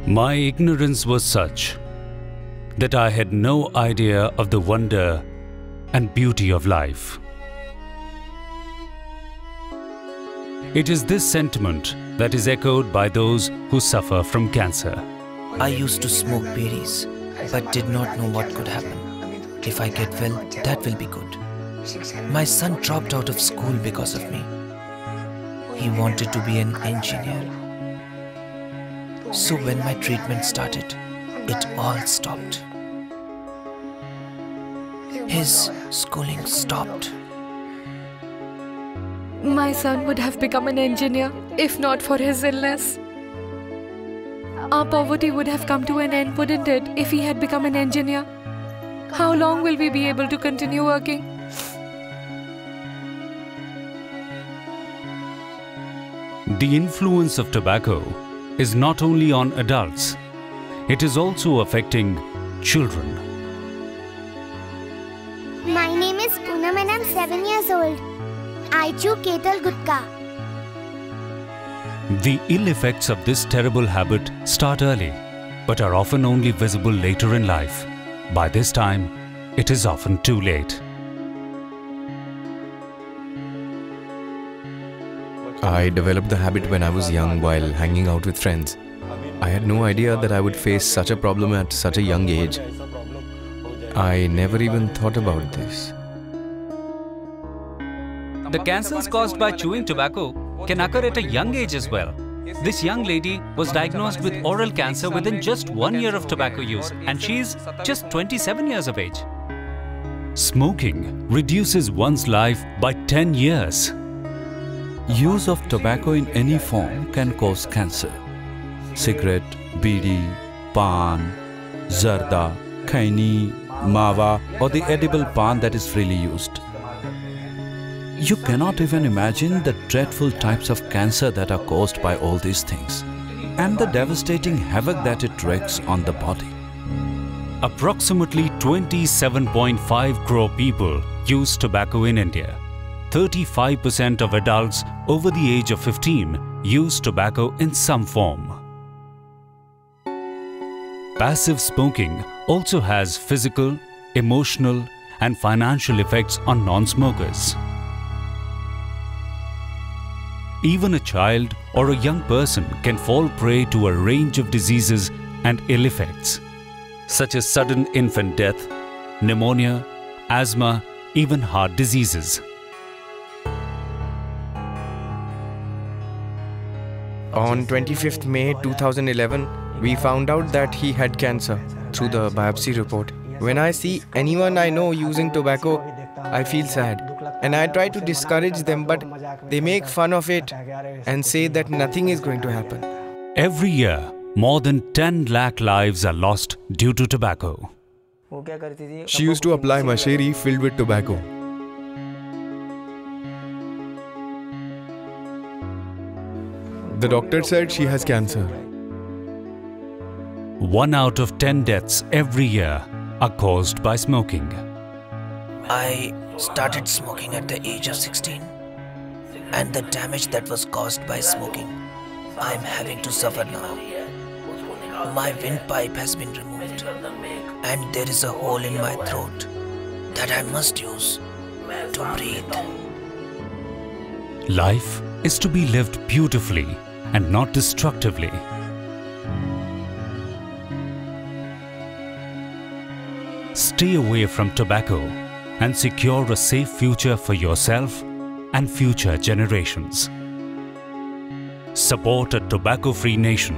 My ignorance was such that I had no idea of the wonder and beauty of life. It is this sentiment that is echoed by those who suffer from cancer. I used to smoke bidis, but did not know what could happen. If I get well, that will be good. My son dropped out of school because of me. He wanted to be an engineer. So when my treatment started, it all stopped. His schooling stopped. My son would have become an engineer if not for his illness. Our poverty would have come to an end, wouldn't it, if he had become an engineer? How long will we be able to continue working? The influence of tobacco is not only on adults, it is also affecting children. My name is Poonam and I'm 7 years old. I chew Ketal Gutka. The ill effects of this terrible habit start early, but are often only visible later in life. By this time, it is often too late. I developed the habit when I was young while hanging out with friends. I had no idea that I would face such a problem at such a young age. I never even thought about this. The cancers caused by chewing tobacco can occur at a young age as well. This young lady was diagnosed with oral cancer within just 1 year of tobacco use, and she's just 27 years of age. Smoking reduces one's life by 10 years. Use of tobacco in any form can cause cancer. Cigarette, bidi, pan, zarda, khaini, mawa, or the edible pan that is freely used. You cannot even imagine the dreadful types of cancer that are caused by all these things, and the devastating havoc that it wreaks on the body. Approximately 27.5 crore people use tobacco in India. 35% of adults over the age of 15 use tobacco in some form. Passive smoking also has physical, emotional, and financial effects on non-smokers. Even a child or a young person can fall prey to a range of diseases and ill effects, such as sudden infant death, pneumonia, asthma, even heart diseases. On 25th May 2011, we found out that he had cancer through the biopsy report. When I see anyone I know using tobacco, I feel sad. And I try to discourage them, but they make fun of it and say that nothing is going to happen. Every year, more than 10 lakh lives are lost due to tobacco. She used to apply masheri filled with tobacco. The doctor said she has cancer. 1 out of 10 deaths every year are caused by smoking. I started smoking at the age of 16, and the damage that was caused by smoking, I'm having to suffer now. My windpipe has been removed, and there is a hole in my throat that I must use to breathe. Life is to be lived beautifully and not destructively. Stay away from tobacco and secure a safe future for yourself and future generations. Support a tobacco-free nation.